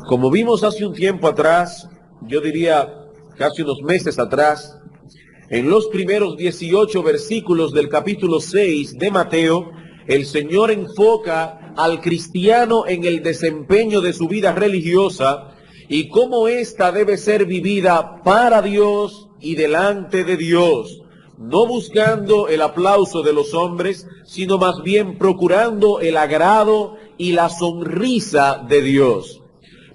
Como vimos hace un tiempo atrás, yo diría casi unos meses atrás, en los primeros 18 versículos del capítulo 6 de Mateo, el Señor enfoca al cristiano en el desempeño de su vida religiosa y cómo ésta debe ser vivida para Dios y delante de Dios, no buscando el aplauso de los hombres, sino más bien procurando el agrado y la sonrisa de Dios.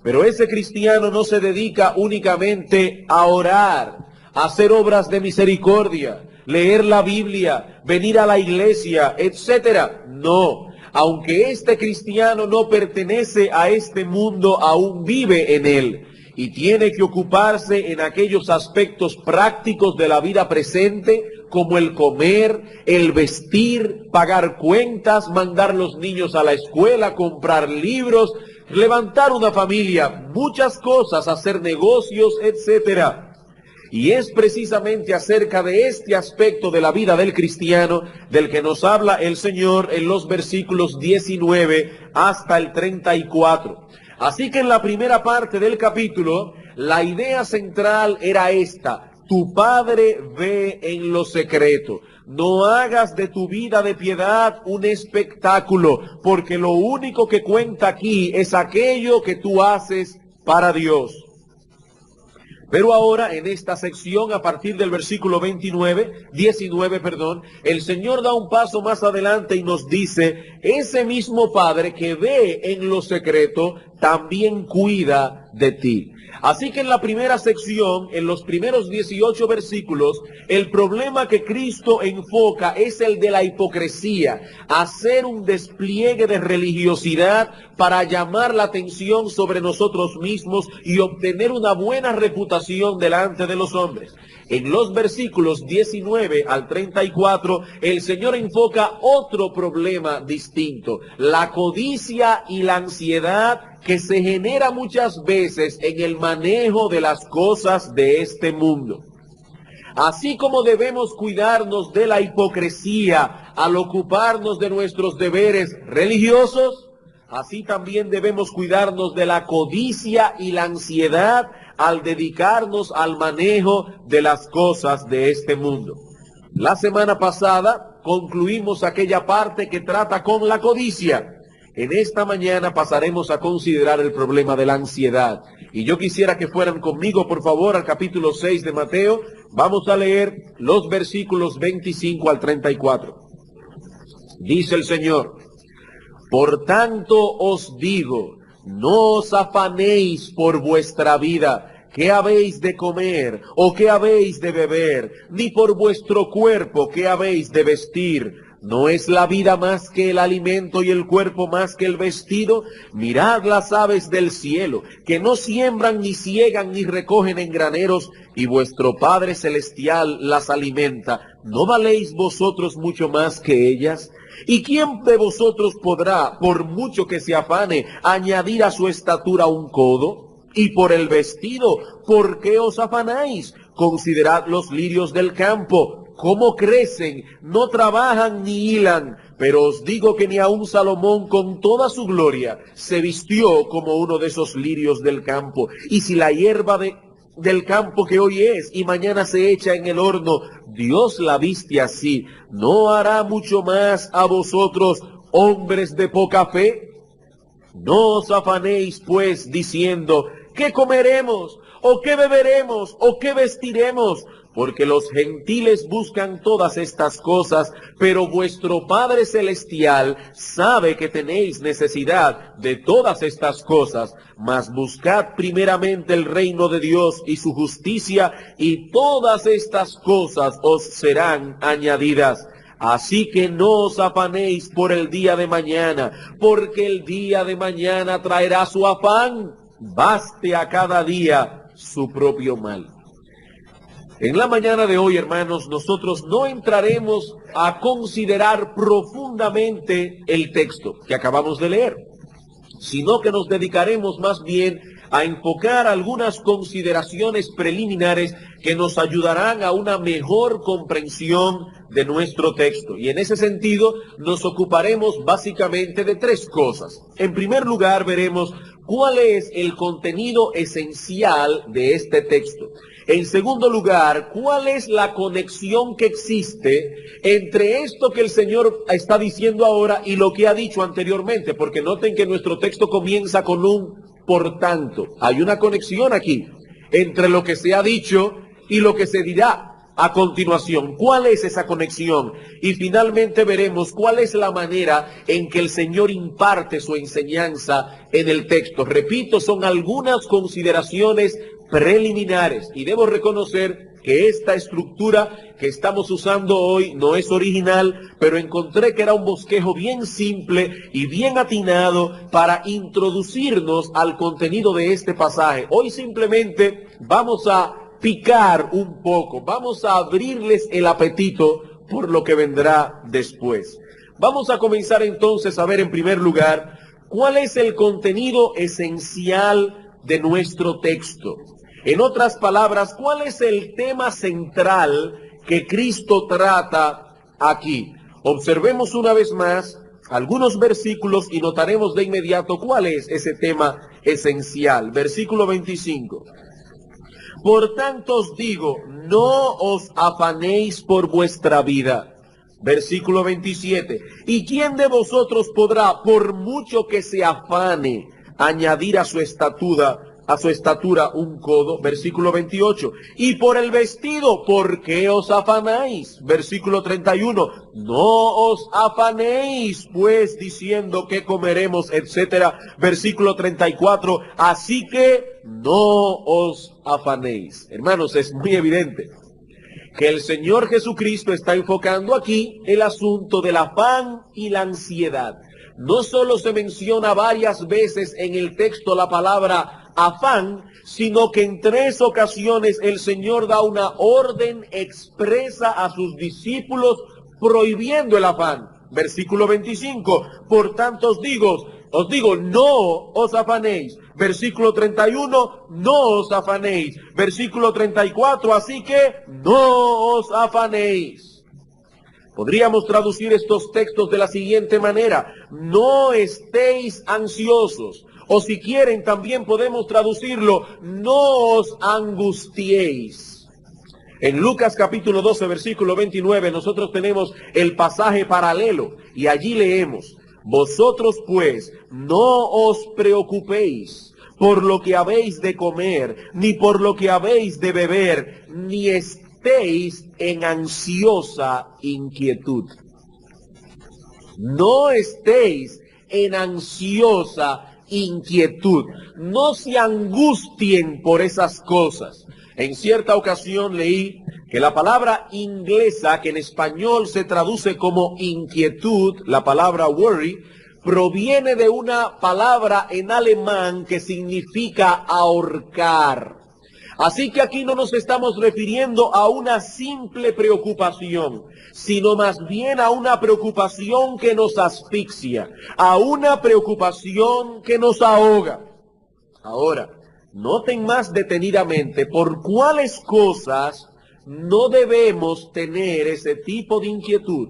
Pero ese cristiano no se dedica únicamente a orar, a hacer obras de misericordia, leer la Biblia, venir a la iglesia, etcétera. No, aunque este cristiano no pertenece a este mundo, aún vive en él y tiene que ocuparse en aquellos aspectos prácticos de la vida presente, como el comer, el vestir, pagar cuentas, mandar los niños a la escuela, comprar libros, levantar una familia, muchas cosas, hacer negocios, etcétera. Y es precisamente acerca de este aspecto de la vida del cristiano del que nos habla el Señor en los versículos 19 hasta el 34. Así que en la primera parte del capítulo, la idea central era esta: tu Padre ve en lo secreto. No hagas de tu vida de piedad un espectáculo, porque lo único que cuenta aquí es aquello que tú haces para Dios. Pero ahora, en esta sección, a partir del versículo 19, el Señor da un paso más adelante y nos dice: ese mismo Padre que ve en lo secreto, también cuida de ti. Así que en la primera sección, en los primeros 18 versículos, el problema que Cristo enfoca es el de la hipocresía, hacer un despliegue de religiosidad para llamar la atención sobre nosotros mismos y obtener una buena reputación delante de los hombres. En los versículos 19 al 34, el Señor enfoca otro problema distinto: la codicia y la ansiedad que se genera muchas veces en el manejo de las cosas de este mundo. Así como debemos cuidarnos de la hipocresía al ocuparnos de nuestros deberes religiosos, así también debemos cuidarnos de la codicia y la ansiedad al dedicarnos al manejo de las cosas de este mundo. La semana pasada concluimos aquella parte que trata con la codicia. En esta mañana pasaremos a considerar el problema de la ansiedad. Y yo quisiera que fueran conmigo, por favor, al capítulo 6 de Mateo. Vamos a leer los versículos 25 al 34. Dice el Señor: por tanto os digo, no os afanéis por vuestra vida, qué habéis de comer o qué habéis de beber, ni por vuestro cuerpo, qué habéis de vestir. ¿No es la vida más que el alimento y el cuerpo más que el vestido? Mirad las aves del cielo, que no siembran, ni siegan, ni recogen en graneros, y vuestro Padre Celestial las alimenta. ¿No valéis vosotros mucho más que ellas? ¿Y quién de vosotros podrá, por mucho que se afane, añadir a su estatura un codo? Y por el vestido, ¿por qué os afanáis? Considerad los lirios del campo, cómo crecen, no trabajan ni hilan, pero os digo que ni aun Salomón con toda su gloria se vistió como uno de esos lirios del campo. Y si la hierba del campo que hoy es y mañana se echa en el horno, Dios la viste así, ¿no hará mucho más a vosotros, hombres de poca fe? No os afanéis pues diciendo: ¿qué comeremos? ¿O qué beberemos? ¿O qué vestiremos? Porque los gentiles buscan todas estas cosas, pero vuestro Padre Celestial sabe que tenéis necesidad de todas estas cosas. Mas buscad primeramente el reino de Dios y su justicia, y todas estas cosas os serán añadidas. Así que no os afanéis por el día de mañana, porque el día de mañana traerá su afán. Baste a cada día su propio mal. En la mañana de hoy, hermanos, nosotros no entraremos a considerar profundamente el texto que acabamos de leer, sino que nos dedicaremos más bien a enfocar algunas consideraciones preliminares que nos ayudarán a una mejor comprensión de nuestro texto. Y en ese sentido nos ocuparemos básicamente de tres cosas. En primer lugar, veremos cuál es el contenido esencial de este texto. En segundo lugar, cuál es la conexión que existe entre esto que el Señor está diciendo ahora y lo que ha dicho anteriormente, porque noten que nuestro texto comienza con un por tanto. Hay una conexión aquí entre lo que se ha dicho y lo que se dirá a continuación. ¿Cuál es esa conexión? Y finalmente veremos cuál es la manera en que el Señor imparte su enseñanza en el texto. Repito, son algunas consideraciones preliminares y debo reconocer que esta estructura que estamos usando hoy no es original, pero encontré que era un bosquejo bien simple y bien atinado para introducirnos al contenido de este pasaje. Hoy simplemente vamos a picar un poco, vamos a abrirles el apetito por lo que vendrá después. Vamos a comenzar entonces a ver en primer lugar cuál es el contenido esencial de nuestro texto. En otras palabras, ¿cuál es el tema central que Cristo trata aquí? Observemos una vez más algunos versículos y notaremos de inmediato cuál es ese tema esencial. Versículo 25. Por tanto os digo, no os afanéis por vuestra vida. Versículo 27. ¿Y quién de vosotros podrá, por mucho que se afane, añadir a su estatura un codo? Versículo 28. Y por el vestido, ¿por qué os afanáis? Versículo 31. No os afanéis, pues, diciendo qué comeremos, etcétera. Versículo 34. Así que no os afanéis. Hermanos, es muy evidente que el Señor Jesucristo está enfocando aquí el asunto del afán y la ansiedad. No solo se menciona varias veces en el texto la palabra afán, sino que en 3 ocasiones el Señor da una orden expresa a sus discípulos prohibiendo el afán. Versículo 25, por tanto os digo, no os afanéis. Versículo 31, no os afanéis. Versículo 34, así que no os afanéis. Podríamos traducir estos textos de la siguiente manera: no estéis ansiosos. O si quieren, también podemos traducirlo: no os angustiéis. En Lucas capítulo 12, versículo 29, nosotros tenemos el pasaje paralelo y allí leemos: vosotros pues no os preocupéis por lo que habéis de comer, ni por lo que habéis de beber, ni estéis en ansiosa inquietud. No estéis en ansiosa inquietud. No se angustien por esas cosas. En cierta ocasión leí que la palabra inglesa, que en español se traduce como inquietud, la palabra worry, proviene de una palabra en alemán que significa ahorcar. Así que aquí no nos estamos refiriendo a una simple preocupación, sino más bien a una preocupación que nos asfixia, a una preocupación que nos ahoga. Ahora, noten más detenidamente por cuáles cosas no debemos tener ese tipo de inquietud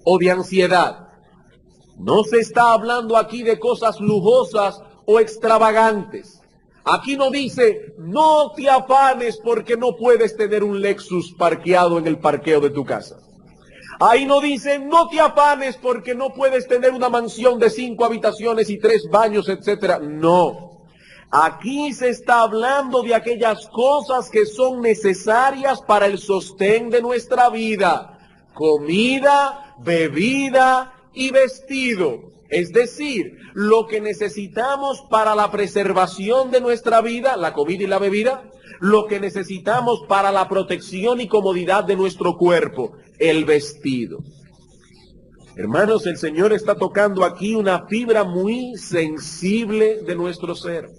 o de ansiedad. No se está hablando aquí de cosas lujosas o extravagantes. Aquí no dice, no te afanes porque no puedes tener un Lexus parqueado en el parqueo de tu casa. Ahí no dice, no te afanes porque no puedes tener una mansión de 5 habitaciones y 3 baños, etcétera. No. Aquí se está hablando de aquellas cosas que son necesarias para el sostén de nuestra vida. Comida, bebida y vestido. Es decir, lo que necesitamos para la preservación de nuestra vida, la comida y la bebida, lo que necesitamos para la protección y comodidad de nuestro cuerpo, el vestido. Hermanos, el Señor está tocando aquí una fibra muy sensible de nuestro ser.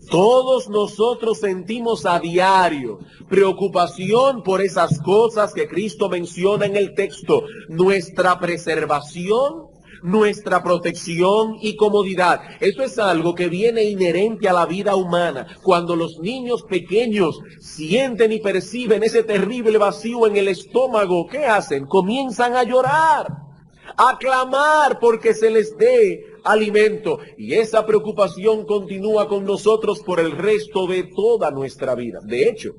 Todos nosotros sentimos a diario preocupación por esas cosas que Cristo menciona en el texto. Nuestra preservación, nuestra protección y comodidad. Eso es algo que viene inherente a la vida humana. Cuando los niños pequeños sienten y perciben ese terrible vacío en el estómago, ¿qué hacen? Comienzan a llorar, a clamar porque se les dé alimento. Y esa preocupación continúa con nosotros por el resto de toda nuestra vida. De hecho,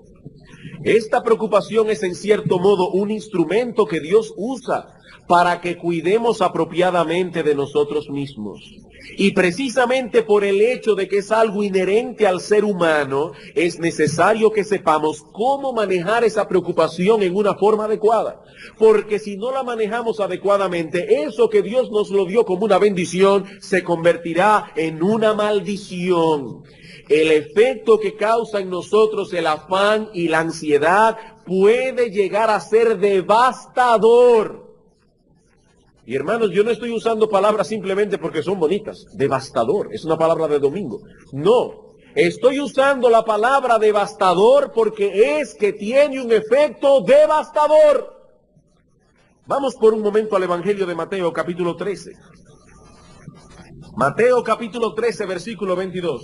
esta preocupación es en cierto modo un instrumento que Dios usa para que cuidemos apropiadamente de nosotros mismos. Y precisamente por el hecho de que es algo inherente al ser humano, es necesario que sepamos cómo manejar esa preocupación en una forma adecuada. Porque si no la manejamos adecuadamente, eso que Dios nos lo dio como una bendición, se convertirá en una maldición. El efecto que causa en nosotros el afán y la ansiedad puede llegar a ser devastador. Y hermanos, yo no estoy usando palabras simplemente porque son bonitas. Devastador, es una palabra de domingo. No, estoy usando la palabra devastador porque es que tiene un efecto devastador. Vamos por un momento al Evangelio de Mateo, capítulo 13. Mateo, capítulo 13, versículo 22.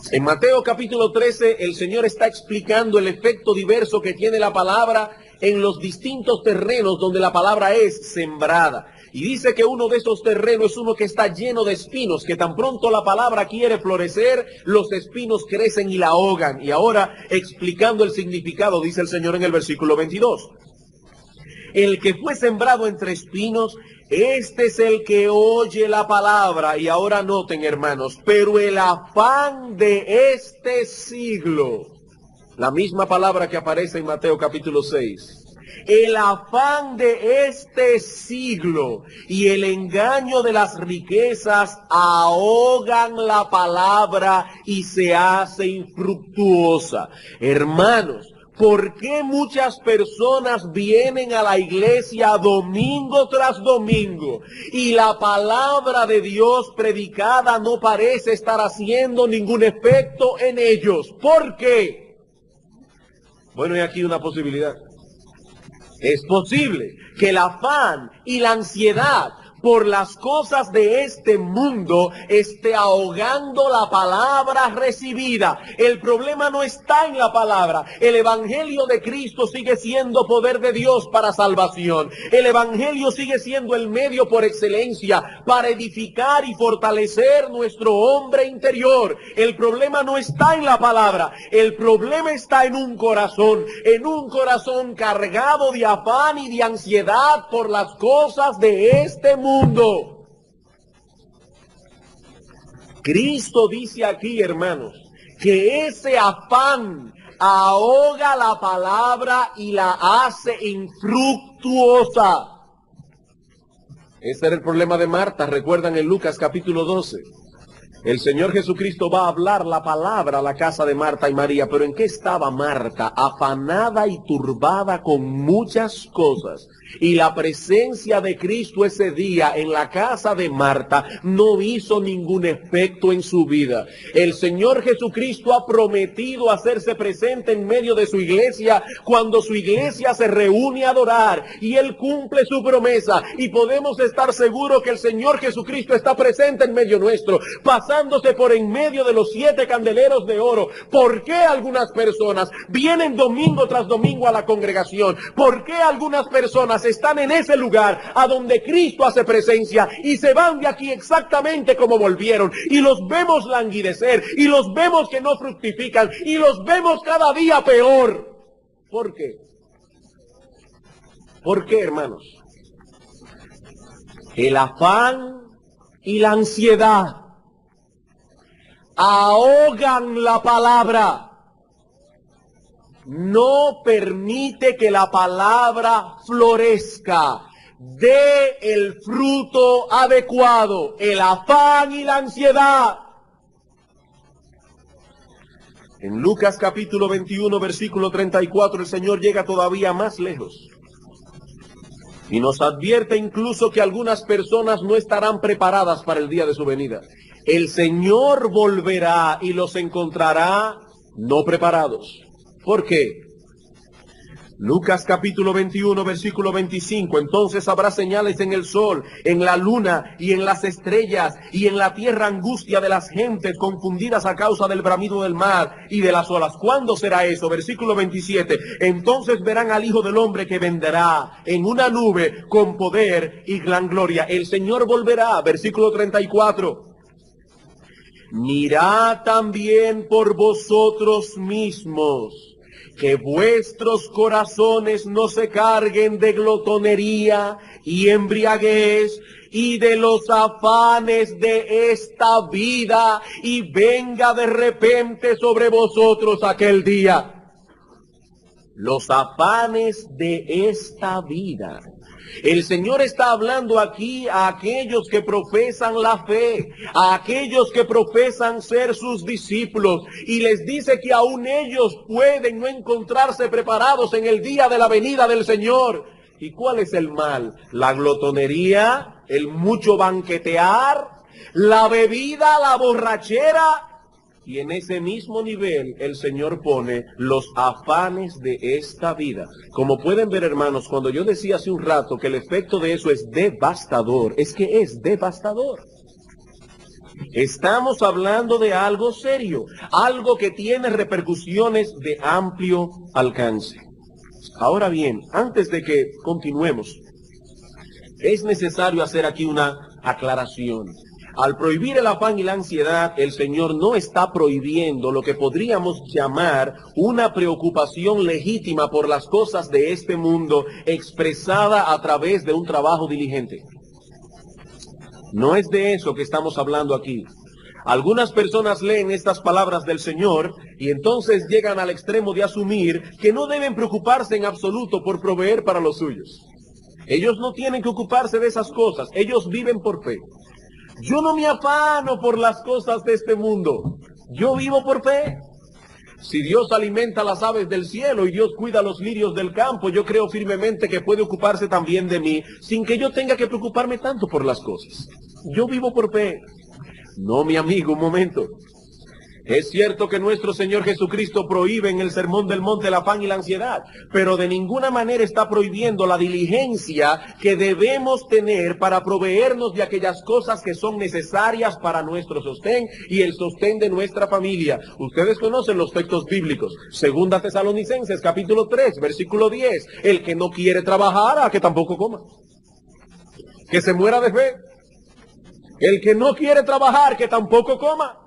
En Mateo capítulo 13, el Señor está explicando el efecto diverso que tiene la palabra en los distintos terrenos donde la palabra es sembrada. Y dice que uno de esos terrenos es uno que está lleno de espinos, que tan pronto la palabra quiere florecer, los espinos crecen y la ahogan. Y ahora, explicando el significado, dice el Señor en el versículo 22. El que fue sembrado entre espinos, este es el que oye la palabra. Y ahora noten, hermanos, pero el afán de este siglo, la misma palabra que aparece en Mateo capítulo 6, el afán de este siglo y el engaño de las riquezas ahogan la palabra y se hace infructuosa. Hermanos, ¿por qué muchas personas vienen a la iglesia domingo tras domingo y la palabra de Dios predicada no parece estar haciendo ningún efecto en ellos? ¿Por qué? Bueno, hay aquí una posibilidad. Es posible que el afán y la ansiedad por las cosas de este mundo esté ahogando la palabra recibida. El problema no está en la palabra. El evangelio de Cristo sigue siendo poder de Dios para salvación. El evangelio sigue siendo el medio por excelencia para edificar y fortalecer nuestro hombre interior. El problema no está en la palabra. El problema está en un corazón cargado de afán y de ansiedad por las cosas de este mundo. Cristo dice aquí, hermanos, que ese afán ahoga la palabra y la hace infructuosa. Ese era el problema de Marta, recuerdan en Lucas capítulo 12. El Señor Jesucristo va a hablar la palabra a la casa de Marta y María, pero ¿en qué estaba Marta? Afanada y turbada con muchas cosas. Y la presencia de Cristo ese día en la casa de Marta no hizo ningún efecto en su vida. El Señor Jesucristo ha prometido hacerse presente en medio de su iglesia cuando su iglesia se reúne a adorar, y Él cumple su promesa, y podemos estar seguros que el Señor Jesucristo está presente en medio nuestro, pasándose por en medio de los 7 candeleros de oro. ¿Por qué algunas personas vienen domingo tras domingo a la congregación? ¿Por qué algunas personas están en ese lugar a donde Cristo hace presencia y se van de aquí exactamente como volvieron? Y los vemos languidecer, y los vemos que no fructifican, y los vemos cada día peor. ¿Por qué? ¿Por qué, hermanos? El afán y la ansiedad ahogan la palabra. No permite que la palabra florezca, dé el fruto adecuado. El afán y la ansiedad. En Lucas capítulo 21, versículo 34, el Señor llega todavía más lejos y nos advierte incluso que algunas personas no estarán preparadas para el día de su venida. El Señor volverá y los encontrará no preparados. ¿Por qué? Lucas capítulo 21, versículo 25. Entonces habrá señales en el sol, en la luna y en las estrellas, y en la tierra angustia de las gentes confundidas a causa del bramido del mar y de las olas. ¿Cuándo será eso? Versículo 27. Entonces verán al Hijo del Hombre que vendrá en una nube con poder y gran gloria. El Señor volverá. Versículo 34. Mirad también por vosotros mismos, que vuestros corazones no se carguen de glotonería y embriaguez y de los afanes de esta vida, y venga de repente sobre vosotros aquel día. Los afanes de esta vida. El Señor está hablando aquí a aquellos que profesan la fe, a aquellos que profesan ser sus discípulos, y les dice que aún ellos pueden no encontrarse preparados en el día de la venida del Señor. ¿Y cuál es el mal? La glotonería, el mucho banquetear, la bebida, la borrachera. Y en ese mismo nivel el Señor pone los afanes de esta vida. Como pueden ver, hermanos, cuando yo decía hace un rato que el efecto de eso es devastador, es que es devastador. Estamos hablando de algo serio, algo que tiene repercusiones de amplio alcance. Ahora bien, antes de que continuemos, es necesario hacer aquí una aclaración. Al prohibir el afán y la ansiedad, el Señor no está prohibiendo lo que podríamos llamar una preocupación legítima por las cosas de este mundo, expresada a través de un trabajo diligente. No es de eso que estamos hablando aquí. Algunas personas leen estas palabras del Señor y entonces llegan al extremo de asumir que no deben preocuparse en absoluto por proveer para los suyos. Ellos no tienen que ocuparse de esas cosas, ellos viven por fe. Yo no me afano por las cosas de este mundo, yo vivo por fe. Si Dios alimenta las aves del cielo y Dios cuida los lirios del campo, yo creo firmemente que puede ocuparse también de mí, sin que yo tenga que preocuparme tanto por las cosas. Yo vivo por fe. No, mi amigo, un momento. Es cierto que nuestro Señor Jesucristo prohíbe en el Sermón del Monte el afán y la ansiedad, pero de ninguna manera está prohibiendo la diligencia que debemos tener para proveernos de aquellas cosas que son necesarias para nuestro sostén y el sostén de nuestra familia. Ustedes conocen los textos bíblicos. Segunda Tesalonicenses, capítulo 3, versículo 10. El que no quiere trabajar, a que tampoco coma. Que se muera de fe. El que no quiere trabajar, que tampoco coma.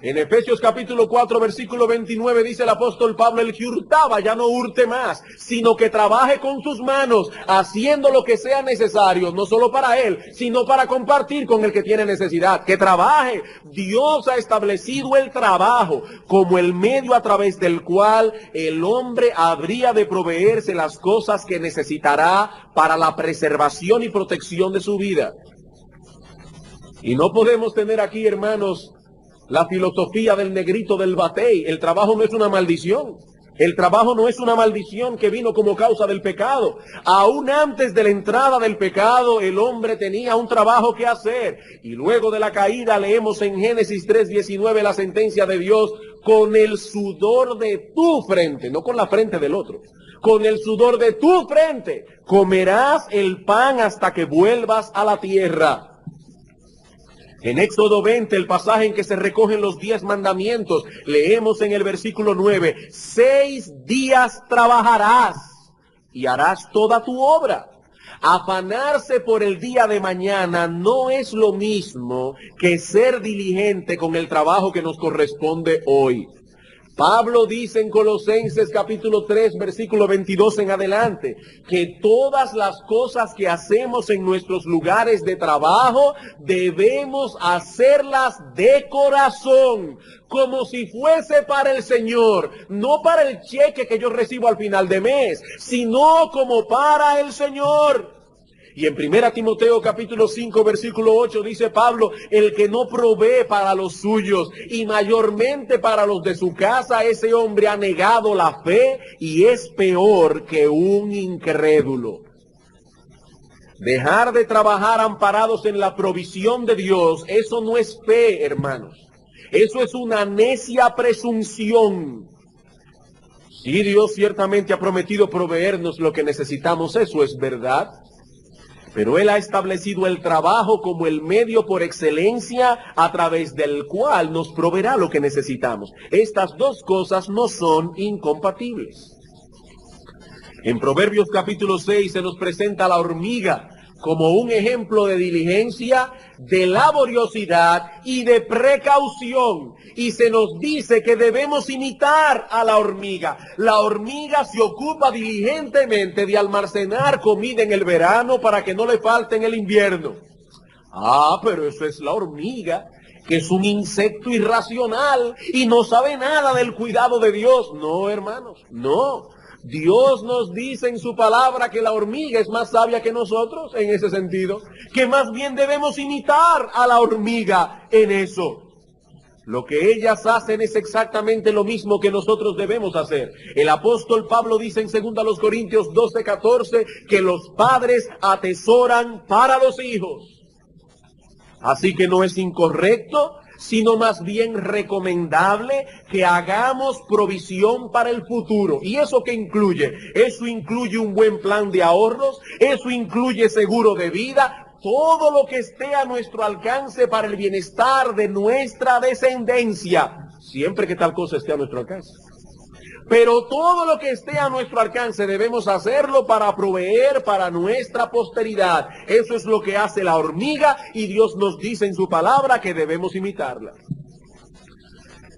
En Efesios capítulo 4, versículo 29 dice el apóstol Pablo, el que hurtaba ya no hurte más, sino que trabaje con sus manos, haciendo lo que sea necesario, no solo para él, sino para compartir con el que tiene necesidad. Que trabaje. Dios ha establecido el trabajo como el medio a través del cual el hombre habría de proveerse las cosas que necesitará para la preservación y protección de su vida. Y no podemos tener aquí, hermanos, la filosofía del negrito del batey. El trabajo no es una maldición. El trabajo no es una maldición que vino como causa del pecado. Aún antes de la entrada del pecado, el hombre tenía un trabajo que hacer. Y luego de la caída leemos en Génesis 3:19 la sentencia de Dios: con el sudor de tu frente, no con la frente del otro. Con el sudor de tu frente comerás el pan hasta que vuelvas a la tierra. En Éxodo 20, el pasaje en que se recogen los 10 mandamientos, leemos en el versículo 9, 6 días trabajarás y harás toda tu obra. Afanarse por el día de mañana no es lo mismo que ser diligente con el trabajo que nos corresponde hoy. Pablo dice en Colosenses capítulo 3, versículo 22 en adelante, que todas las cosas que hacemos en nuestros lugares de trabajo debemos hacerlas de corazón, como si fuese para el Señor, no para el cheque que yo recibo al final de mes, sino como para el Señor. Y en 1 Timoteo capítulo 5 versículo 8 dice Pablo, el que no provee para los suyos y mayormente para los de su casa, ese hombre ha negado la fe y es peor que un incrédulo. Dejar de trabajar amparados en la provisión de Dios, eso no es fe, hermanos. Eso es una necia presunción. Sí, Dios ciertamente ha prometido proveernos lo que necesitamos, eso es verdad. Pero Él ha establecido el trabajo como el medio por excelencia a través del cual nos proveerá lo que necesitamos. Estas dos cosas no son incompatibles. En Proverbios capítulo 6 se nos presenta la hormiga como un ejemplo de diligencia, de laboriosidad y de precaución. Y se nos dice que debemos imitar a la hormiga. La hormiga se ocupa diligentemente de almacenar comida en el verano para que no le falte en el invierno. Ah, pero eso es la hormiga, que es un insecto irracional y no sabe nada del cuidado de Dios. No, hermanos, no. Dios nos dice en su palabra que la hormiga es más sabia que nosotros en ese sentido, que más bien debemos imitar a la hormiga en eso. Lo que ellas hacen es exactamente lo mismo que nosotros debemos hacer. El apóstol Pablo dice en 2 Corintios 12:14 que los padres atesoran para los hijos. Así que no es incorrecto, sino más bien recomendable que hagamos provisión para el futuro. ¿Y eso qué incluye? Eso incluye un buen plan de ahorros, eso incluye seguro de vida, todo lo que esté a nuestro alcance para el bienestar de nuestra descendencia, siempre que tal cosa esté a nuestro alcance. Pero todo lo que esté a nuestro alcance debemos hacerlo para proveer para nuestra posteridad. Eso es lo que hace la hormiga y Dios nos dice en su palabra que debemos imitarla.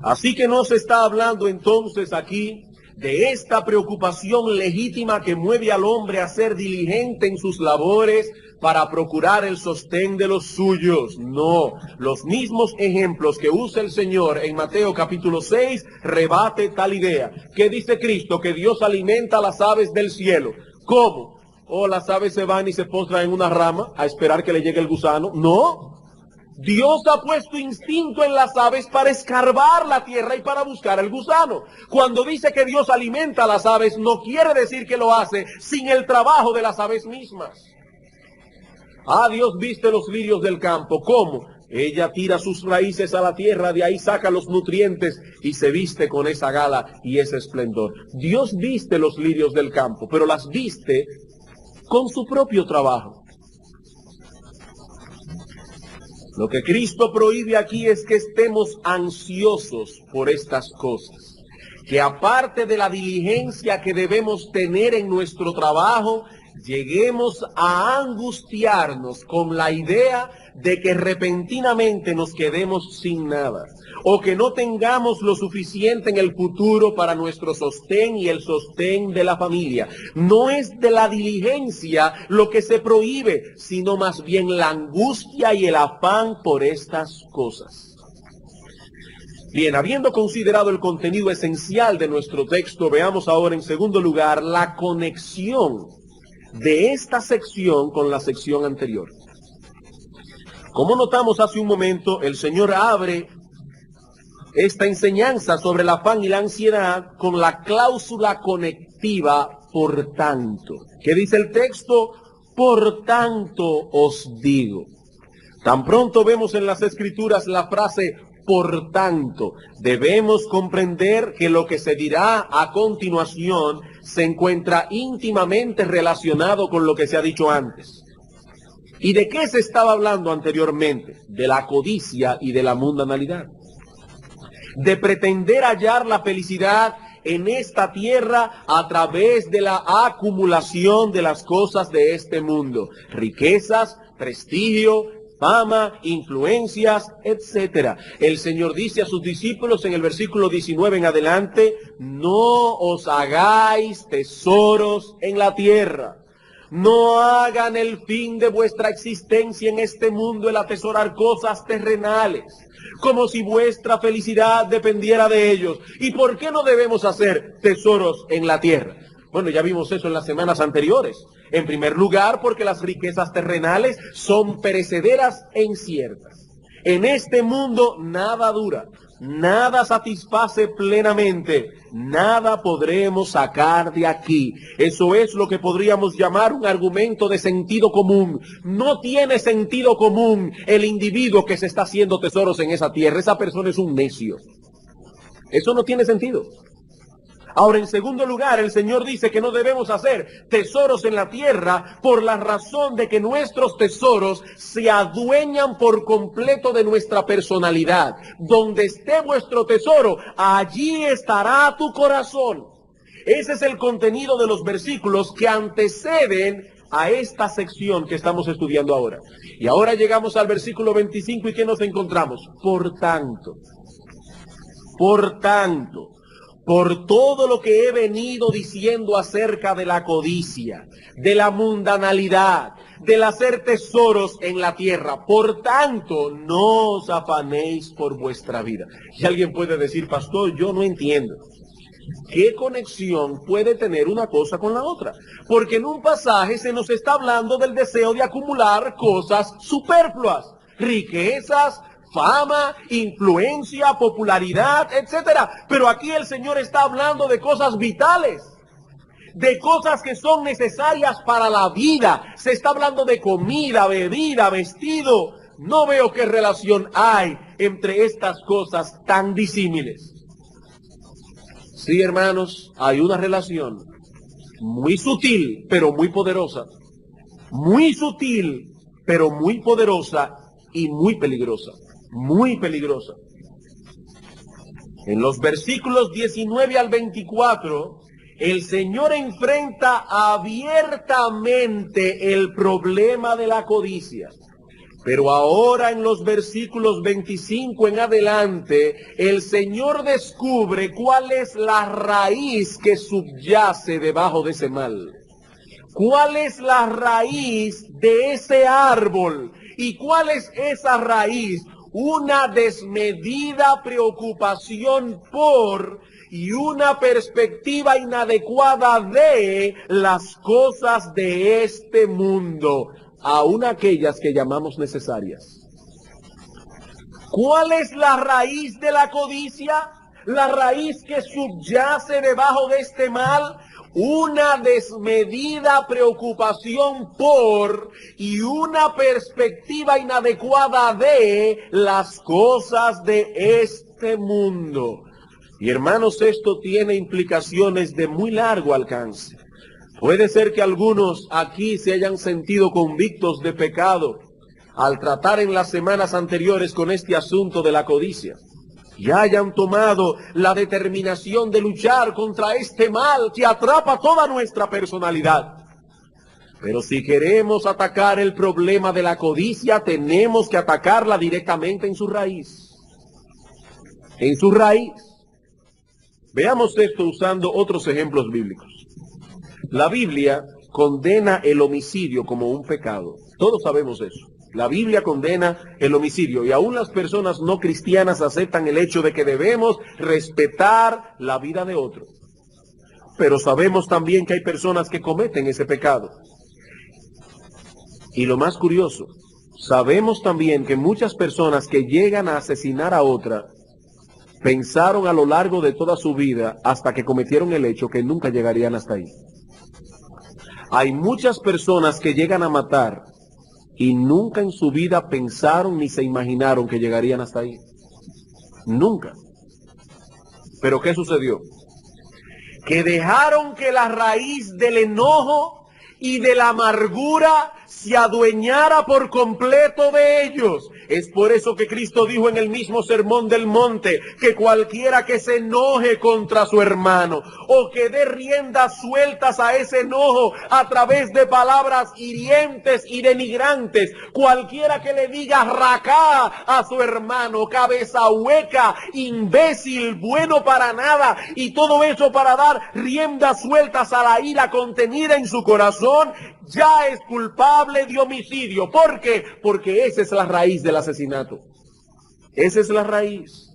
Así que no se está hablando entonces aquí de esta preocupación legítima que mueve al hombre a ser diligente en sus labores para procurar el sostén de los suyos. No, los mismos ejemplos que usa el Señor en Mateo capítulo 6 rebate tal idea. ¿Qué dice Cristo? Que Dios alimenta a las aves del cielo. ¿Cómo? ¿O las aves se van y se postran en una rama a esperar que le llegue el gusano? No. Dios ha puesto instinto en las aves para escarbar la tierra y para buscar el gusano. Cuando dice que Dios alimenta a las aves, no quiere decir que lo hace sin el trabajo de las aves mismas. Ah, Dios viste los lirios del campo. ¿Cómo? Ella tira sus raíces a la tierra, de ahí saca los nutrientes y se viste con esa gala y ese esplendor. Dios viste los lirios del campo, pero las viste con su propio trabajo. Lo que Cristo prohíbe aquí es que estemos ansiosos por estas cosas. Que aparte de la diligencia que debemos tener en nuestro trabajo, lleguemos a angustiarnos con la idea de que repentinamente nos quedemos sin nada, o que no tengamos lo suficiente en el futuro para nuestro sostén y el sostén de la familia. No es de la diligencia lo que se prohíbe, sino más bien la angustia y el afán por estas cosas. Bien, habiendo considerado el contenido esencial de nuestro texto, veamos ahora en segundo lugar la conexión de esta sección con la sección anterior. Como notamos hace un momento, el Señor abre esta enseñanza sobre el afán y la ansiedad con la cláusula conectiva por tanto. ¿Qué dice el texto? Por tanto os digo. Tan pronto vemos en las Escrituras la frase por tanto, debemos comprender que lo que se dirá a continuación se encuentra íntimamente relacionado con lo que se ha dicho antes. ¿Y de qué se estaba hablando anteriormente? De la codicia y de la mundanalidad. De pretender hallar la felicidad en esta tierra a través de la acumulación de las cosas de este mundo. Riquezas, prestigio, fama, influencias, etcétera. El Señor dice a sus discípulos en el versículo 19 en adelante, no os hagáis tesoros en la tierra. No hagan el fin de vuestra existencia en este mundo el atesorar cosas terrenales, como si vuestra felicidad dependiera de ellos. ¿Y por qué no debemos hacer tesoros en la tierra? Bueno, ya vimos eso en las semanas anteriores. En primer lugar, porque las riquezas terrenales son perecederas e inciertas. En este mundo nada dura, nada satisface plenamente, nada podremos sacar de aquí. Eso es lo que podríamos llamar un argumento de sentido común. No tiene sentido común el individuo que se está haciendo tesoros en esa tierra. Esa persona es un necio. Eso no tiene sentido. Ahora, en segundo lugar, el Señor dice que no debemos hacer tesoros en la tierra por la razón de que nuestros tesoros se adueñan por completo de nuestra personalidad. Donde esté vuestro tesoro, allí estará tu corazón. Ese es el contenido de los versículos que anteceden a esta sección que estamos estudiando ahora. Y ahora llegamos al versículo 25 y ¿qué nos encontramos? Por tanto, por todo lo que he venido diciendo acerca de la codicia, de la mundanalidad, del hacer tesoros en la tierra, por tanto, no os afanéis por vuestra vida. Y alguien puede decir, pastor, yo no entiendo. ¿Qué conexión puede tener una cosa con la otra? Porque en un pasaje se nos está hablando del deseo de acumular cosas superfluas, riquezas, fama, influencia, popularidad, etcétera. Pero aquí el Señor está hablando de cosas vitales, de cosas que son necesarias para la vida. Se está hablando de comida, bebida, vestido. No veo qué relación hay entre estas cosas tan disímiles. Sí, hermanos, hay una relación muy sutil, pero muy poderosa. Muy sutil, pero muy poderosa y muy peligrosa. Muy peligrosa. En los versículos 19 al 24, el Señor enfrenta abiertamente el problema de la codicia. Pero ahora en los versículos 25 en adelante, el Señor descubre cuál es la raíz que subyace debajo de ese mal. ¿Cuál es la raíz de ese árbol? ¿Y cuál es esa raíz? Una desmedida preocupación por y una perspectiva inadecuada de las cosas de este mundo, aun aquellas que llamamos necesarias. ¿Cuál es la raíz de la codicia? La raíz que subyace debajo de este mal, una desmedida preocupación por y una perspectiva inadecuada de las cosas de este mundo. Y hermanos, esto tiene implicaciones de muy largo alcance. Puede ser que algunos aquí se hayan sentido convictos de pecado al tratar en las semanas anteriores con este asunto de la codicia y hayan tomado la determinación de luchar contra este mal que atrapa toda nuestra personalidad. Pero si queremos atacar el problema de la codicia, tenemos que atacarla directamente en su raíz. En su raíz. Veamos esto usando otros ejemplos bíblicos. La Biblia condena el homicidio como un pecado. Todos sabemos eso. La Biblia condena el homicidio y aún las personas no cristianas aceptan el hecho de que debemos respetar la vida de otro. Pero sabemos también que hay personas que cometen ese pecado. Y lo más curioso, sabemos también que muchas personas que llegan a asesinar a otra pensaron a lo largo de toda su vida hasta que cometieron el hecho que nunca llegarían hasta ahí. Hay muchas personas que llegan a matar y nunca en su vida pensaron ni se imaginaron que llegarían hasta ahí. Nunca. ¿Pero qué sucedió? Que dejaron que la raíz del enojo y de la amargura se adueñara por completo de ellos. Es por eso que Cristo dijo en el mismo Sermón del Monte que cualquiera que se enoje contra su hermano o que dé riendas sueltas a ese enojo a través de palabras hirientes y denigrantes, cualquiera que le diga racá a su hermano, cabeza hueca, imbécil, bueno para nada, y todo eso para dar riendas sueltas a la ira contenida en su corazón, ya es culpable de homicidio. ¿Por qué? Porque esa es la raíz del asesinato. Esa es la raíz.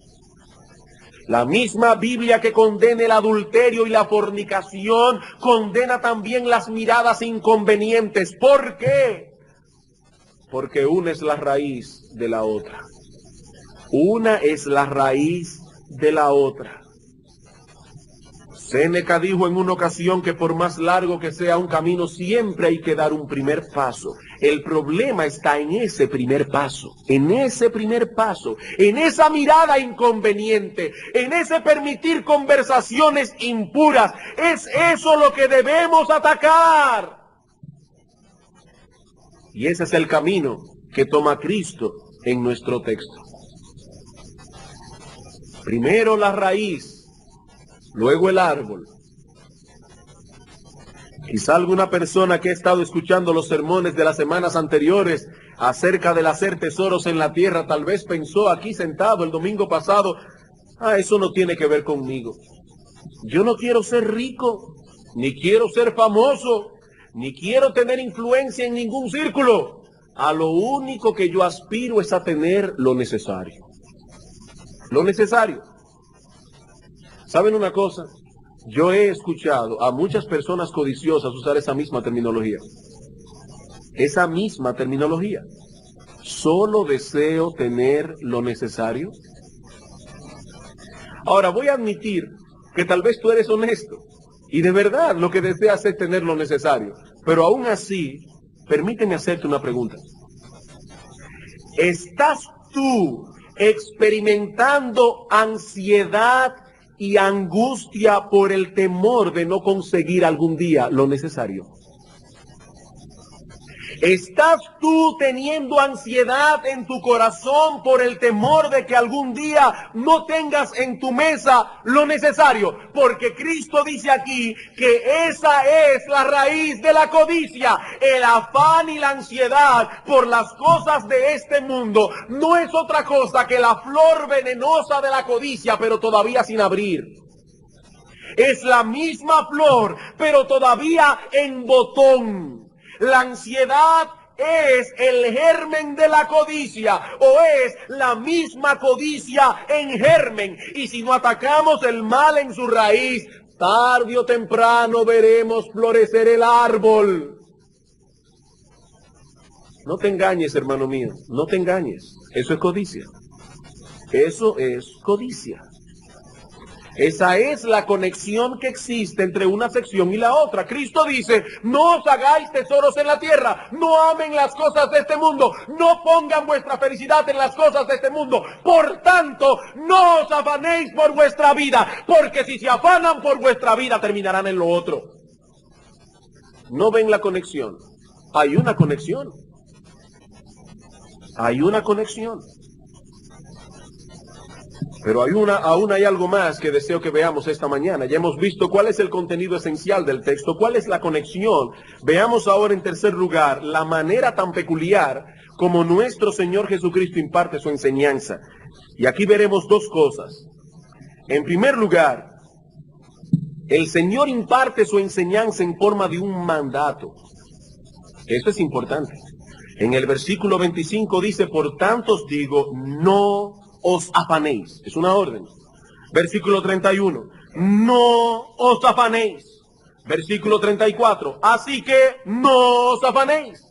La misma Biblia que condena el adulterio y la fornicación, condena también las miradas inconvenientes. ¿Por qué? Porque una es la raíz de la otra. Una es la raíz de la otra. Séneca dijo en una ocasión que por más largo que sea un camino, siempre hay que dar un primer paso. El problema está en ese primer paso, en ese primer paso, en esa mirada inconveniente, en ese permitir conversaciones impuras. Es eso lo que debemos atacar. Y ese es el camino que toma Cristo en nuestro texto. Primero la raíz, luego el árbol. Quizá alguna persona que ha estado escuchando los sermones de las semanas anteriores acerca del hacer tesoros en la tierra, tal vez pensó aquí sentado el domingo pasado, eso no tiene que ver conmigo. Yo no quiero ser rico, ni quiero ser famoso, ni quiero tener influencia en ningún círculo. A lo único que yo aspiro es a tener lo necesario. Lo necesario. ¿Saben una cosa? Yo he escuchado a muchas personas codiciosas usar esa misma terminología. Esa misma terminología. Solo deseo tener lo necesario. Ahora voy a admitir que tal vez tú eres honesto y de verdad lo que deseas es tener lo necesario. Pero aún así, permíteme hacerte una pregunta. ¿Estás tú experimentando ansiedad y angustia por el temor de no conseguir algún día lo necesario? ¿Estás tú teniendo ansiedad en tu corazón por el temor de que algún día no tengas en tu mesa lo necesario? Porque Cristo dice aquí que esa es la raíz de la codicia. El afán y la ansiedad por las cosas de este mundo no es otra cosa que la flor venenosa de la codicia, pero todavía sin abrir. Es la misma flor, pero todavía en botón. La ansiedad es el germen de la codicia, o es la misma codicia en germen. Y si no atacamos el mal en su raíz, tarde o temprano veremos florecer el árbol. No te engañes, hermano mío, no te engañes. Eso es codicia. Eso es codicia. Esa es la conexión que existe entre una sección y la otra. Cristo dice, no os hagáis tesoros en la tierra, no amen las cosas de este mundo, no pongan vuestra felicidad en las cosas de este mundo. Por tanto, no os afanéis por vuestra vida, porque si se afanan por vuestra vida, terminarán en lo otro. ¿No ven la conexión? Hay una conexión. Hay una conexión. Pero aún hay algo más que deseo que veamos esta mañana. Ya hemos visto cuál es el contenido esencial del texto, cuál es la conexión. Veamos ahora en tercer lugar la manera tan peculiar como nuestro Señor Jesucristo imparte su enseñanza. Y aquí veremos dos cosas. En primer lugar, el Señor imparte su enseñanza en forma de un mandato. Esto es importante. En el versículo 25 dice, por tanto os digo, no os afanéis. Es una orden. Versículo 31. No os afanéis. Versículo 34. Así que no os afanéis.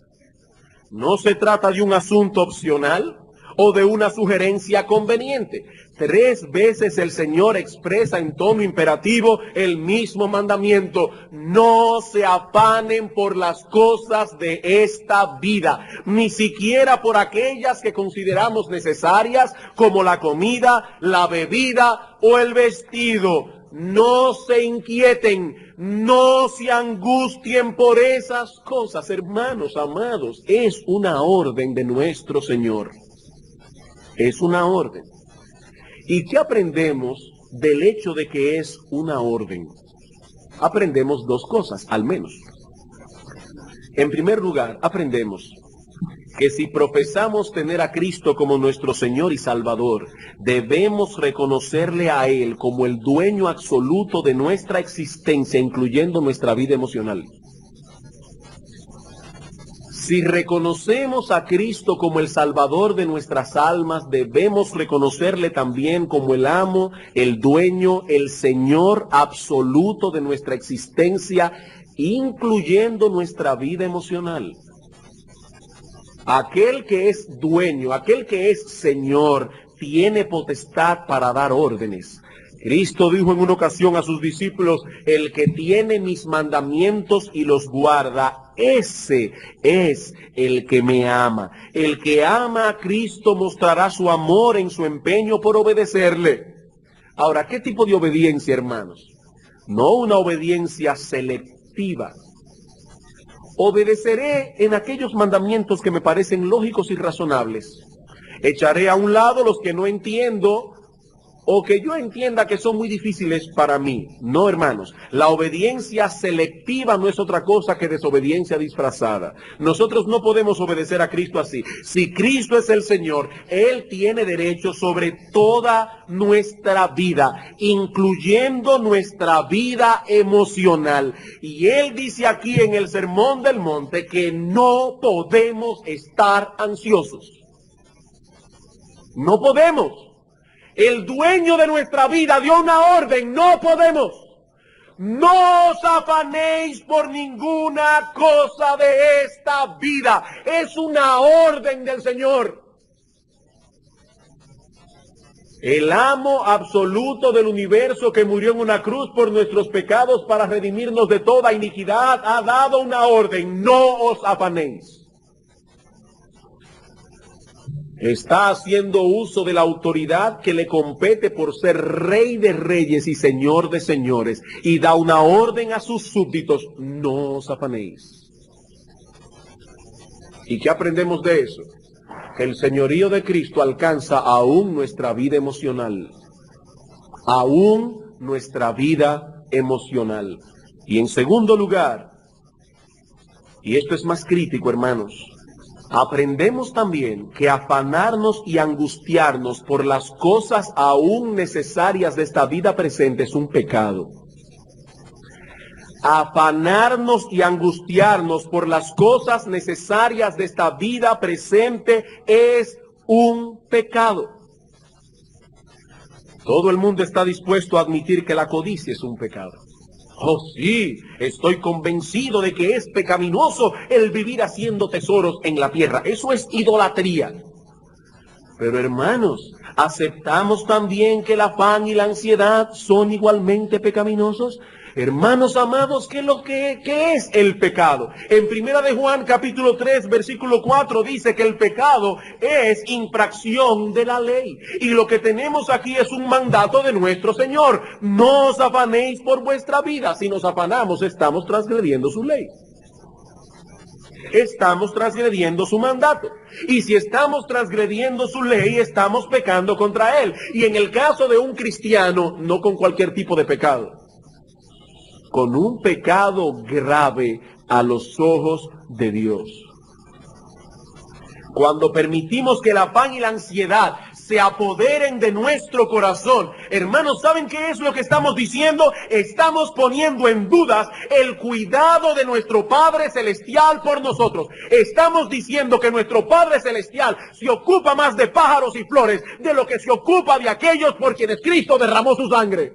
No se trata de un asunto opcional o de una sugerencia conveniente. 3 veces el Señor expresa en tono imperativo el mismo mandamiento. No se afanen por las cosas de esta vida, ni siquiera por aquellas que consideramos necesarias, como la comida, la bebida o el vestido. No se inquieten, no se angustien por esas cosas. Hermanos amados, es una orden de nuestro Señor. Es una orden. ¿Y qué aprendemos del hecho de que es una orden? Aprendemos 2 cosas, al menos. En primer lugar, aprendemos que si profesamos tener a Cristo como nuestro Señor y Salvador, debemos reconocerle a Él como el dueño absoluto de nuestra existencia, incluyendo nuestra vida emocional. Si reconocemos a Cristo como el Salvador de nuestras almas, debemos reconocerle también como el amo, el dueño, el Señor absoluto de nuestra existencia, incluyendo nuestra vida emocional. Aquel que es dueño, aquel que es Señor, tiene potestad para dar órdenes. Cristo dijo en una ocasión a sus discípulos: el que tiene mis mandamientos y los guarda, ese es el que me ama. El que ama a Cristo mostrará su amor en su empeño por obedecerle. Ahora, ¿qué tipo de obediencia, hermanos? No una obediencia selectiva. Obedeceré en aquellos mandamientos que me parecen lógicos y razonables. Echaré a un lado los que no entiendo o que yo entienda que son muy difíciles para mí. No, hermanos, la obediencia selectiva no es otra cosa que desobediencia disfrazada. Nosotros no podemos obedecer a Cristo así. Si Cristo es el Señor, Él tiene derecho sobre toda nuestra vida, incluyendo nuestra vida emocional. Y Él dice aquí en el Sermón del Monte que no podemos estar ansiosos. No podemos. El dueño de nuestra vida dio una orden: no podemos. No os afanéis por ninguna cosa de esta vida. Es una orden del Señor. El amo absoluto del universo, que murió en una cruz por nuestros pecados para redimirnos de toda iniquidad, ha dado una orden: no os afanéis. Está haciendo uso de la autoridad que le compete por ser Rey de reyes y Señor de señores, y da una orden a sus súbditos: no os afanéis. ¿Y qué aprendemos de eso? Que el señorío de Cristo alcanza aún nuestra vida emocional. Aún nuestra vida emocional. Y en segundo lugar, y esto es más crítico, hermanos, aprendemos también que afanarnos y angustiarnos por las cosas aún necesarias de esta vida presente es un pecado. Afanarnos y angustiarnos por las cosas necesarias de esta vida presente es un pecado. Todo el mundo está dispuesto a admitir que la codicia es un pecado. Oh, sí, estoy convencido de que es pecaminoso el vivir haciendo tesoros en la tierra. Eso es idolatría. Pero, hermanos, ¿aceptamos también que el afán y la ansiedad son igualmente pecaminosos? Hermanos amados, ¿qué es el pecado? En Primera de Juan, capítulo 3, versículo 4, dice que el pecado es infracción de la ley. Y lo que tenemos aquí es un mandato de nuestro Señor: no os afanéis por vuestra vida. Si nos afanamos, estamos transgrediendo su ley. Estamos transgrediendo su mandato. Y si estamos transgrediendo su ley, estamos pecando contra Él. Y en el caso de un cristiano, no con cualquier tipo de pecado, con un pecado grave a los ojos de Dios. Cuando permitimos que el afán y la ansiedad se apoderen de nuestro corazón, hermanos, ¿saben qué es lo que estamos diciendo? Estamos poniendo en dudas el cuidado de nuestro Padre Celestial por nosotros. Estamos diciendo que nuestro Padre Celestial se ocupa más de pájaros y flores de lo que se ocupa de aquellos por quienes Cristo derramó su sangre.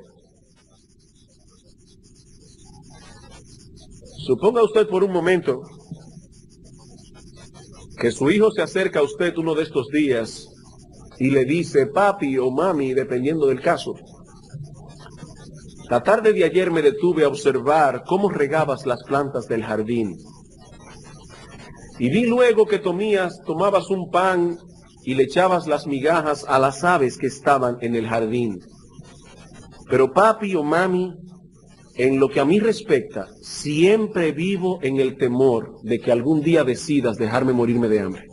Suponga usted por un momento que su hijo se acerca a usted uno de estos días y le dice: papi o mami, dependiendo del caso, la tarde de ayer me detuve a observar cómo regabas las plantas del jardín. Y vi luego que tomabas un pan y le echabas las migajas a las aves que estaban en el jardín. Pero papi o mami, en lo que a mí respecta, siempre vivo en el temor de que algún día decidas dejarme morirme de hambre.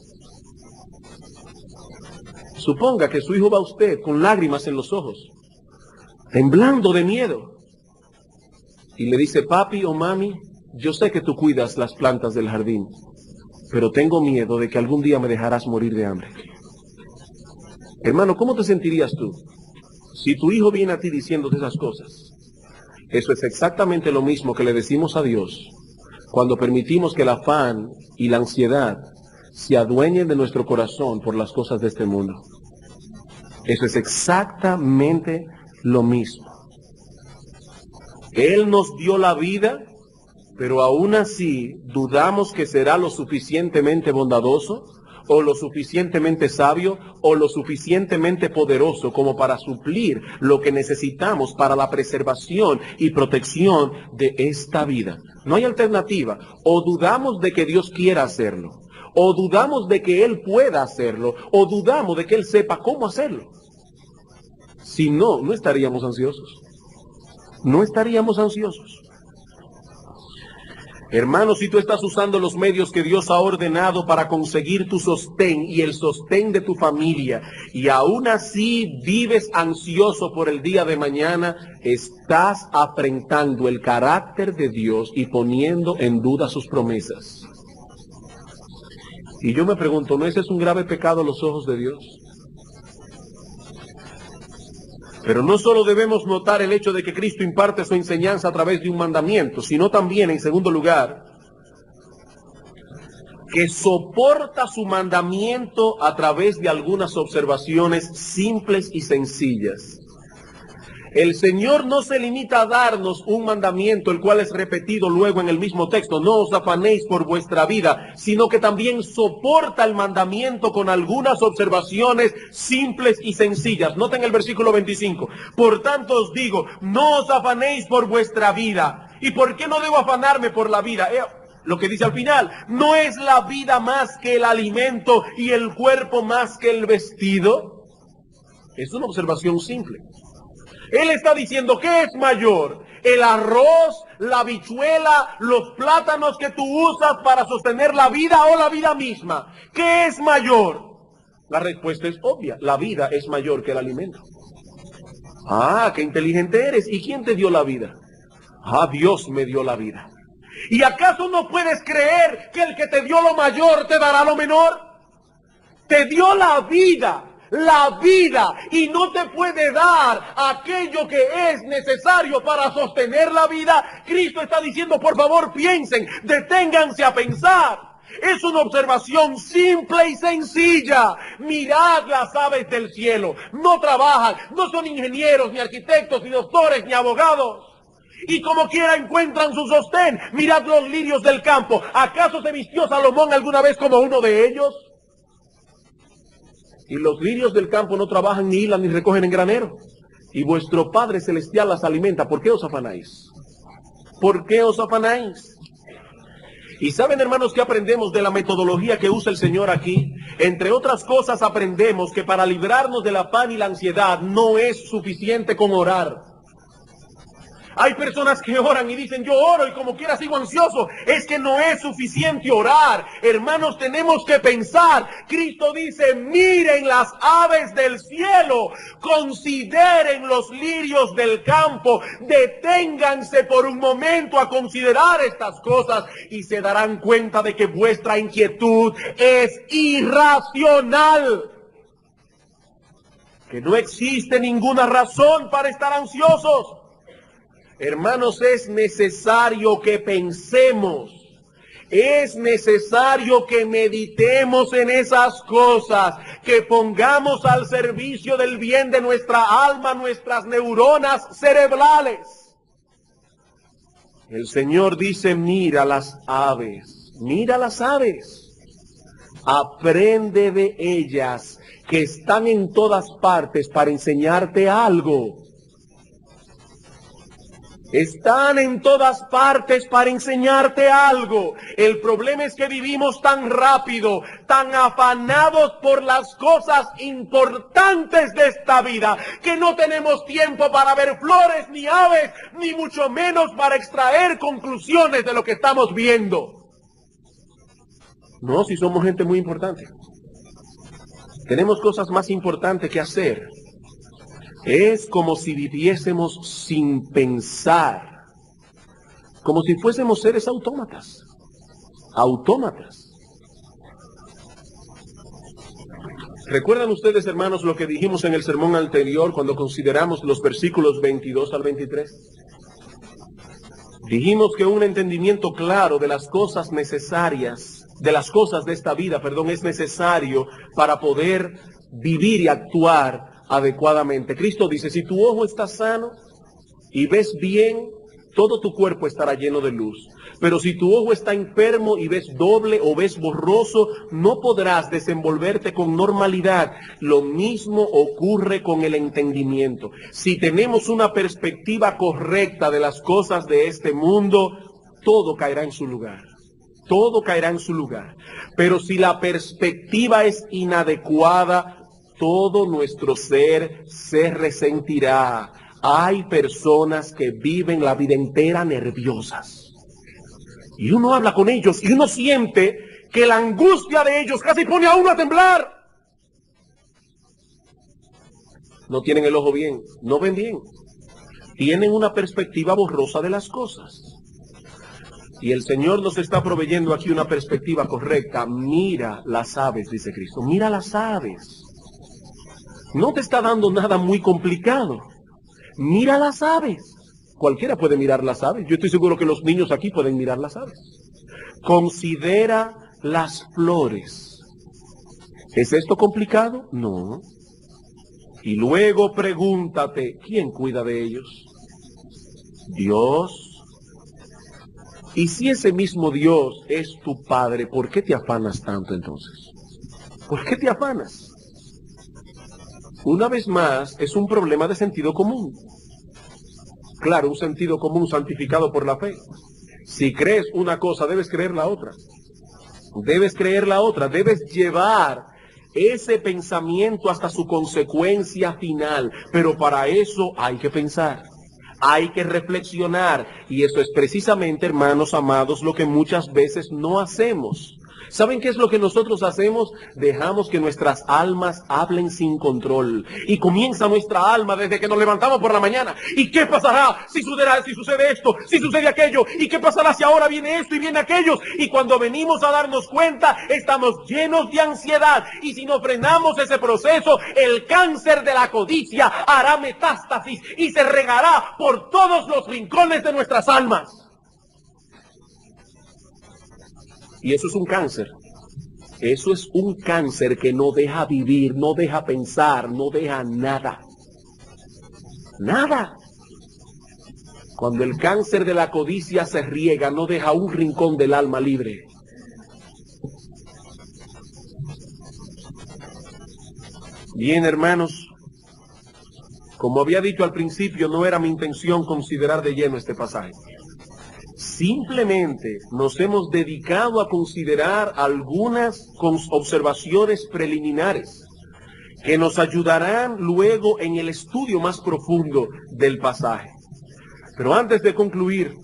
Suponga que su hijo va a usted con lágrimas en los ojos, temblando de miedo, y le dice: papi o mami, yo sé que tú cuidas las plantas del jardín, pero tengo miedo de que algún día me dejarás morir de hambre. Hermano, ¿cómo te sentirías tú si tu hijo viene a ti diciéndote esas cosas? Eso es exactamente lo mismo que le decimos a Dios cuando permitimos que el afán y la ansiedad se adueñen de nuestro corazón por las cosas de este mundo. Eso es exactamente lo mismo. Él nos dio la vida, pero aún así dudamos que será lo suficientemente bondadoso. o lo suficientemente sabio o lo suficientemente poderoso como para suplir lo que necesitamos para la preservación y protección de esta vida. No hay alternativa. O dudamos de que Dios quiera hacerlo, o dudamos de que Él pueda hacerlo, o dudamos de que Él sepa cómo hacerlo. Si no, no estaríamos ansiosos. No estaríamos ansiosos. Hermano, si tú estás usando los medios que Dios ha ordenado para conseguir tu sostén y el sostén de tu familia, y aún así vives ansioso por el día de mañana, estás afrentando el carácter de Dios y poniendo en duda sus promesas. Y yo me pregunto, ¿no ese es un grave pecado a los ojos de Dios? Pero no solo debemos notar el hecho de que Cristo imparte su enseñanza a través de un mandamiento, sino también, en segundo lugar, que soporta su mandamiento a través de algunas observaciones simples y sencillas. El Señor no se limita a darnos un mandamiento, el cual es repetido luego en el mismo texto, no os afanéis por vuestra vida, sino que también soporta el mandamiento con algunas observaciones simples y sencillas. Noten el versículo 25. Por tanto os digo, no os afanéis por vuestra vida. ¿Y por qué no debo afanarme por la vida? Lo que dice al final, ¿no es la vida más que el alimento y el cuerpo más que el vestido? Es una observación simple. Él está diciendo, ¿qué es mayor? ¿El arroz, la habichuela, los plátanos que tú usas para sostener la vida o la vida misma? ¿Qué es mayor? La respuesta es obvia, la vida es mayor que el alimento. Ah, qué inteligente eres. ¿Y quién te dio la vida? Ah, Dios me dio la vida. ¿Y acaso no puedes creer que el que te dio lo mayor te dará lo menor? Te dio la vida, y no te puede dar aquello que es necesario para sostener la vida. Cristo está diciendo, por favor, piensen, deténganse a pensar. Es una observación simple y sencilla. Mirad las aves del cielo, no trabajan, no son ingenieros, ni arquitectos, ni doctores, ni abogados, y como quiera encuentran su sostén. Mirad los lirios del campo. ¿Acaso se vistió Salomón alguna vez como uno de ellos? Y los lirios del campo no trabajan, ni hilan, ni recogen en granero. Y vuestro Padre Celestial las alimenta. ¿Por qué os afanáis? ¿Por qué os afanáis? Y saben, hermanos, que aprendemos de la metodología que usa el Señor aquí. Entre otras cosas, aprendemos que para librarnos del afán y la ansiedad no es suficiente con orar. Hay personas que oran y dicen, yo oro y como quiera sigo ansioso. Es que no es suficiente orar. Hermanos, tenemos que pensar. Cristo dice, miren las aves del cielo, consideren los lirios del campo, deténganse por un momento a considerar estas cosas y se darán cuenta de que vuestra inquietud es irracional. Que no existe ninguna razón para estar ansiosos. Hermanos, es necesario que pensemos, es necesario que meditemos en esas cosas, que pongamos al servicio del bien de nuestra alma, nuestras neuronas cerebrales. El Señor dice, mira las aves, aprende de ellas, que están en todas partes para enseñarte algo. Están en todas partes para enseñarte algo. El problema es que vivimos tan rápido, tan afanados por las cosas importantes de esta vida, que no tenemos tiempo para ver flores ni aves, ni mucho menos para extraer conclusiones de lo que estamos viendo. No, si somos gente muy importante. Tenemos cosas más importantes que hacer. Es como si viviésemos sin pensar, como si fuésemos seres autómatas. ¿Recuerdan ustedes, hermanos, lo que dijimos en el sermón anterior cuando consideramos los versículos 22 al 23? Dijimos que un entendimiento claro de las cosas necesarias, de las cosas de esta vida, es necesario para poder vivir y actuar adecuadamente. Cristo dice, si tu ojo está sano y ves bien, todo tu cuerpo estará lleno de luz. Pero si tu ojo está enfermo y ves doble o ves borroso, no podrás desenvolverte con normalidad. Lo mismo ocurre con el entendimiento. Si tenemos una perspectiva correcta de las cosas de este mundo, todo caerá en su lugar. Todo caerá en su lugar. Pero si la perspectiva es inadecuada, todo nuestro ser se resentirá. Hay personas que viven la vida entera nerviosas. Y uno habla con ellos y uno siente que la angustia de ellos casi pone a uno a temblar. No tienen el ojo bien, no ven bien. Tienen una perspectiva borrosa de las cosas. Y el Señor nos está proveyendo aquí una perspectiva correcta. Mira las aves, dice Cristo. Mira las aves. No te está dando nada muy complicado. Mira las aves. Cualquiera puede mirar las aves. Yo estoy seguro que los niños aquí pueden mirar las aves. Considera las flores. ¿Es esto complicado? No. Y luego pregúntate, ¿quién cuida de ellos? Dios. Y si ese mismo Dios es tu Padre, ¿por qué te afanas tanto entonces? ¿Por qué te afanas? Una vez más, es un problema de sentido común. Claro, un sentido común santificado por la fe. Si crees una cosa, debes creer la otra. Debes creer la otra. Debes llevar ese pensamiento hasta su consecuencia final. Pero para eso hay que pensar. Hay que reflexionar. Y eso es precisamente, hermanos amados, lo que muchas veces no hacemos. ¿Saben qué es lo que nosotros hacemos? Dejamos que nuestras almas hablen sin control. Y comienza nuestra alma desde que nos levantamos por la mañana. ¿Y qué pasará si sucede esto? Si sucede aquello. ¿Y qué pasará si ahora viene esto y viene aquello? Y cuando venimos a darnos cuenta, estamos llenos de ansiedad. Y si no frenamos ese proceso, el cáncer de la codicia hará metástasis y se regará por todos los rincones de nuestras almas. Y eso es un cáncer. Eso es un cáncer que no deja vivir, no deja pensar, no deja nada. Nada. Cuando el cáncer de la codicia se riega, no deja un rincón del alma libre. Bien, hermanos, como había dicho al principio, no era mi intención considerar de lleno este pasaje. Simplemente nos hemos dedicado a considerar algunas observaciones preliminares que nos ayudarán luego en el estudio más profundo del pasaje. Pero antes de concluir,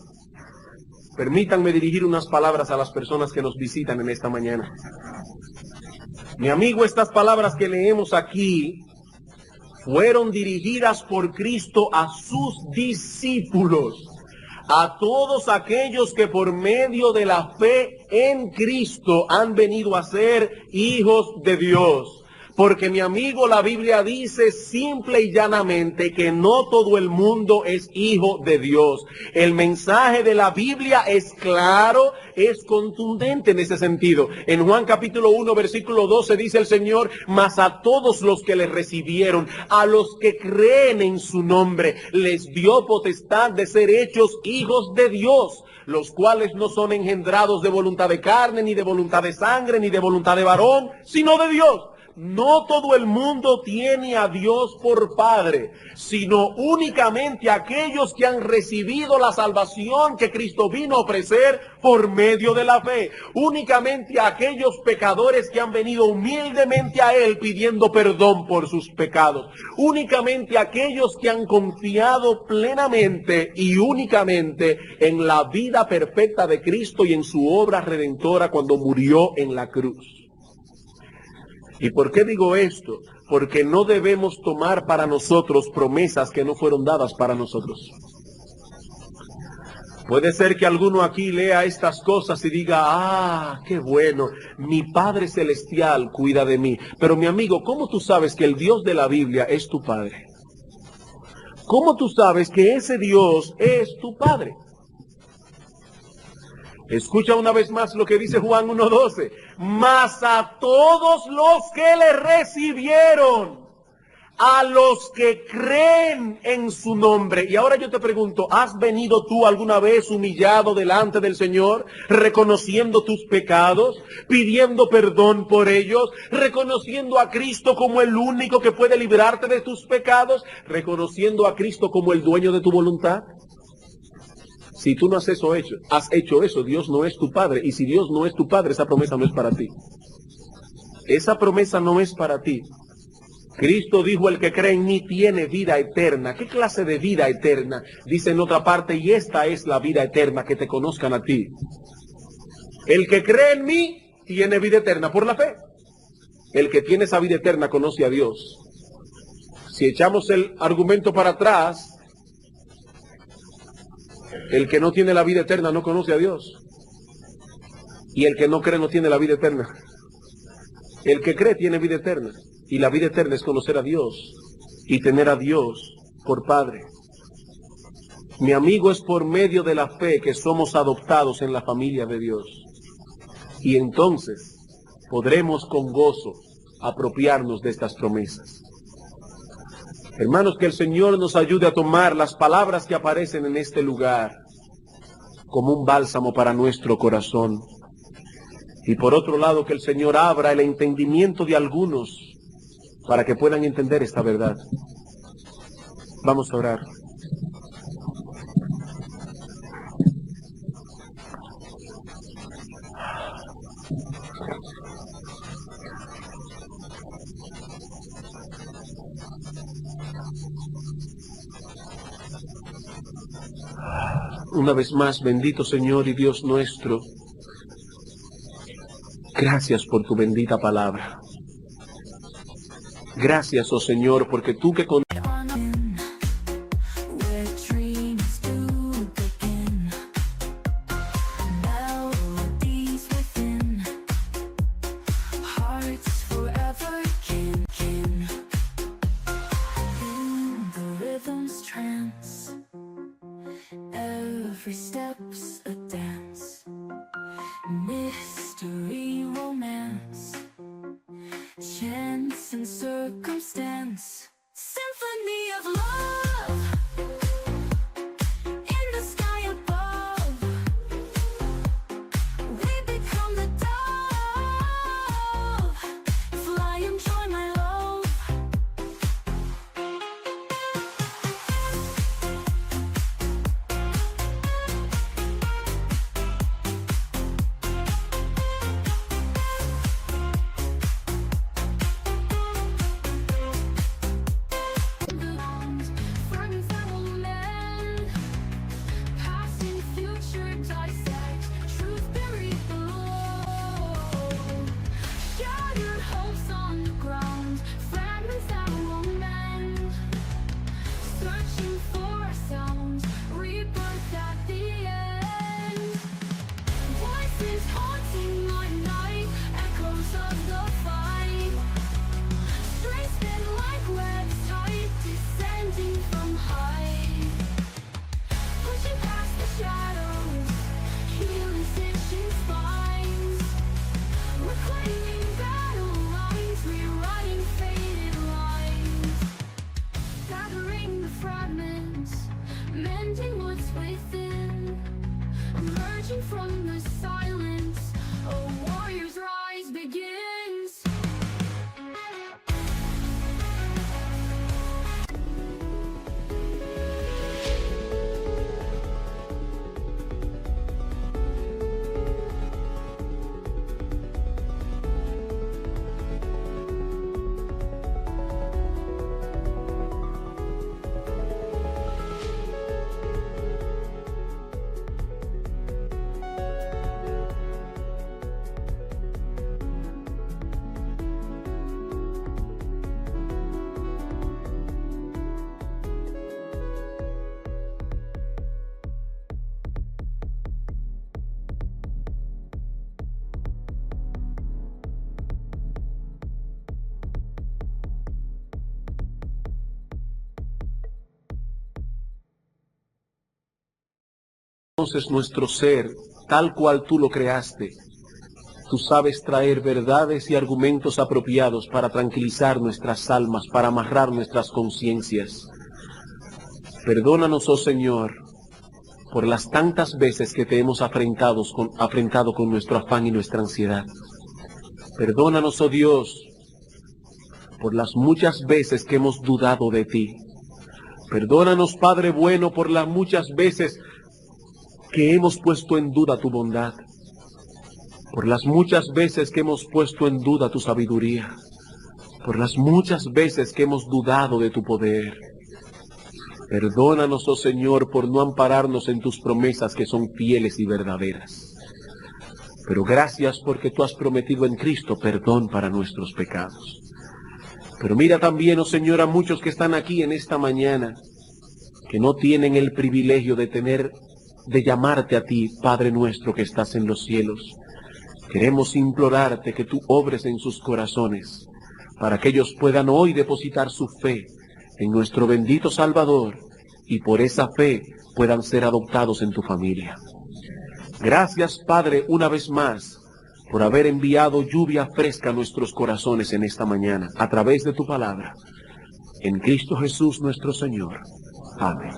permítanme dirigir unas palabras a las personas que nos visitan en esta mañana. Mi amigo, estas palabras que leemos aquí fueron dirigidas por Cristo a sus discípulos. A todos aquellos que por medio de la fe en Cristo han venido a ser hijos de Dios. Porque mi amigo, la Biblia dice simple y llanamente que no todo el mundo es hijo de Dios. El mensaje de la Biblia es claro, es contundente en ese sentido. En Juan capítulo 1, versículo 12 dice el Señor: mas a todos los que le recibieron, a los que creen en su nombre, les dio potestad de ser hechos hijos de Dios, los cuales no son engendrados de voluntad de carne, ni de voluntad de sangre, ni de voluntad de varón, sino de Dios. No todo el mundo tiene a Dios por Padre, sino únicamente aquellos que han recibido la salvación que Cristo vino a ofrecer por medio de la fe. Únicamente aquellos pecadores que han venido humildemente a Él pidiendo perdón por sus pecados. Únicamente aquellos que han confiado plenamente y únicamente en la vida perfecta de Cristo y en su obra redentora cuando murió en la cruz. ¿Y por qué digo esto? Porque no debemos tomar para nosotros promesas que no fueron dadas para nosotros. Puede ser que alguno aquí lea estas cosas y diga: qué bueno, mi Padre Celestial cuida de mí. Pero mi amigo, ¿cómo tú sabes que el Dios de la Biblia es tu Padre? ¿Cómo tú sabes que ese Dios es tu Padre? Escucha una vez más lo que dice Juan 1:12. Mas a todos los que le recibieron, a los que creen en su nombre. Y ahora yo te pregunto, ¿has venido tú alguna vez humillado delante del Señor, reconociendo tus pecados, pidiendo perdón por ellos, reconociendo a Cristo como el único que puede librarte de tus pecados, reconociendo a Cristo como el dueño de tu voluntad? Si tú no has hecho eso, Dios no es tu Padre. Y si Dios no es tu Padre, esa promesa no es para ti. Esa promesa no es para ti. Cristo dijo, el que cree en mí tiene vida eterna. ¿Qué clase de vida eterna? Dice en otra parte, y esta es la vida eterna, que te conozcan a ti. El que cree en mí tiene vida eterna por la fe. El que tiene esa vida eterna conoce a Dios. Si echamos el argumento para atrás, el que no tiene la vida eterna no conoce a Dios. Y el que no cree no tiene la vida eterna. El que cree tiene vida eterna. Y la vida eterna es conocer a Dios y tener a Dios por Padre. Mi amigo, es por medio de la fe que somos adoptados en la familia de Dios. Y entonces podremos con gozo apropiarnos de estas promesas. Hermanos, que el Señor nos ayude a tomar las palabras que aparecen en este lugar como un bálsamo para nuestro corazón. Y por otro lado, que el Señor abra el entendimiento de algunos para que puedan entender esta verdad. Vamos a orar. Una vez más, bendito Señor y Dios nuestro, gracias por tu bendita palabra. Gracias, oh Señor, porque tú que con entonces nuestro ser, tal cual tú lo creaste, tú sabes traer verdades y argumentos apropiados para tranquilizar nuestras almas, para amarrar nuestras conciencias. Perdónanos, oh Señor, por las tantas veces que te hemos afrentado con nuestro afán y nuestra ansiedad. Perdónanos, oh Dios, por las muchas veces que hemos dudado de ti. Perdónanos, Padre bueno, por las muchas veces que hemos puesto en duda tu bondad, por las muchas veces que hemos puesto en duda tu sabiduría, por las muchas veces que hemos dudado de tu poder. Perdónanos, oh Señor, por no ampararnos en tus promesas que son fieles y verdaderas. Pero gracias porque tú has prometido en Cristo perdón para nuestros pecados. Pero mira también, oh Señor, a muchos que están aquí en esta mañana, que no tienen el privilegio de llamarte a ti, Padre nuestro que estás en los cielos. Queremos implorarte que tú obres en sus corazones, para que ellos puedan hoy depositar su fe en nuestro bendito Salvador, y por esa fe puedan ser adoptados en tu familia. Gracias, Padre, una vez más, por haber enviado lluvia fresca a nuestros corazones en esta mañana, a través de tu palabra. En Cristo Jesús nuestro Señor. Amén.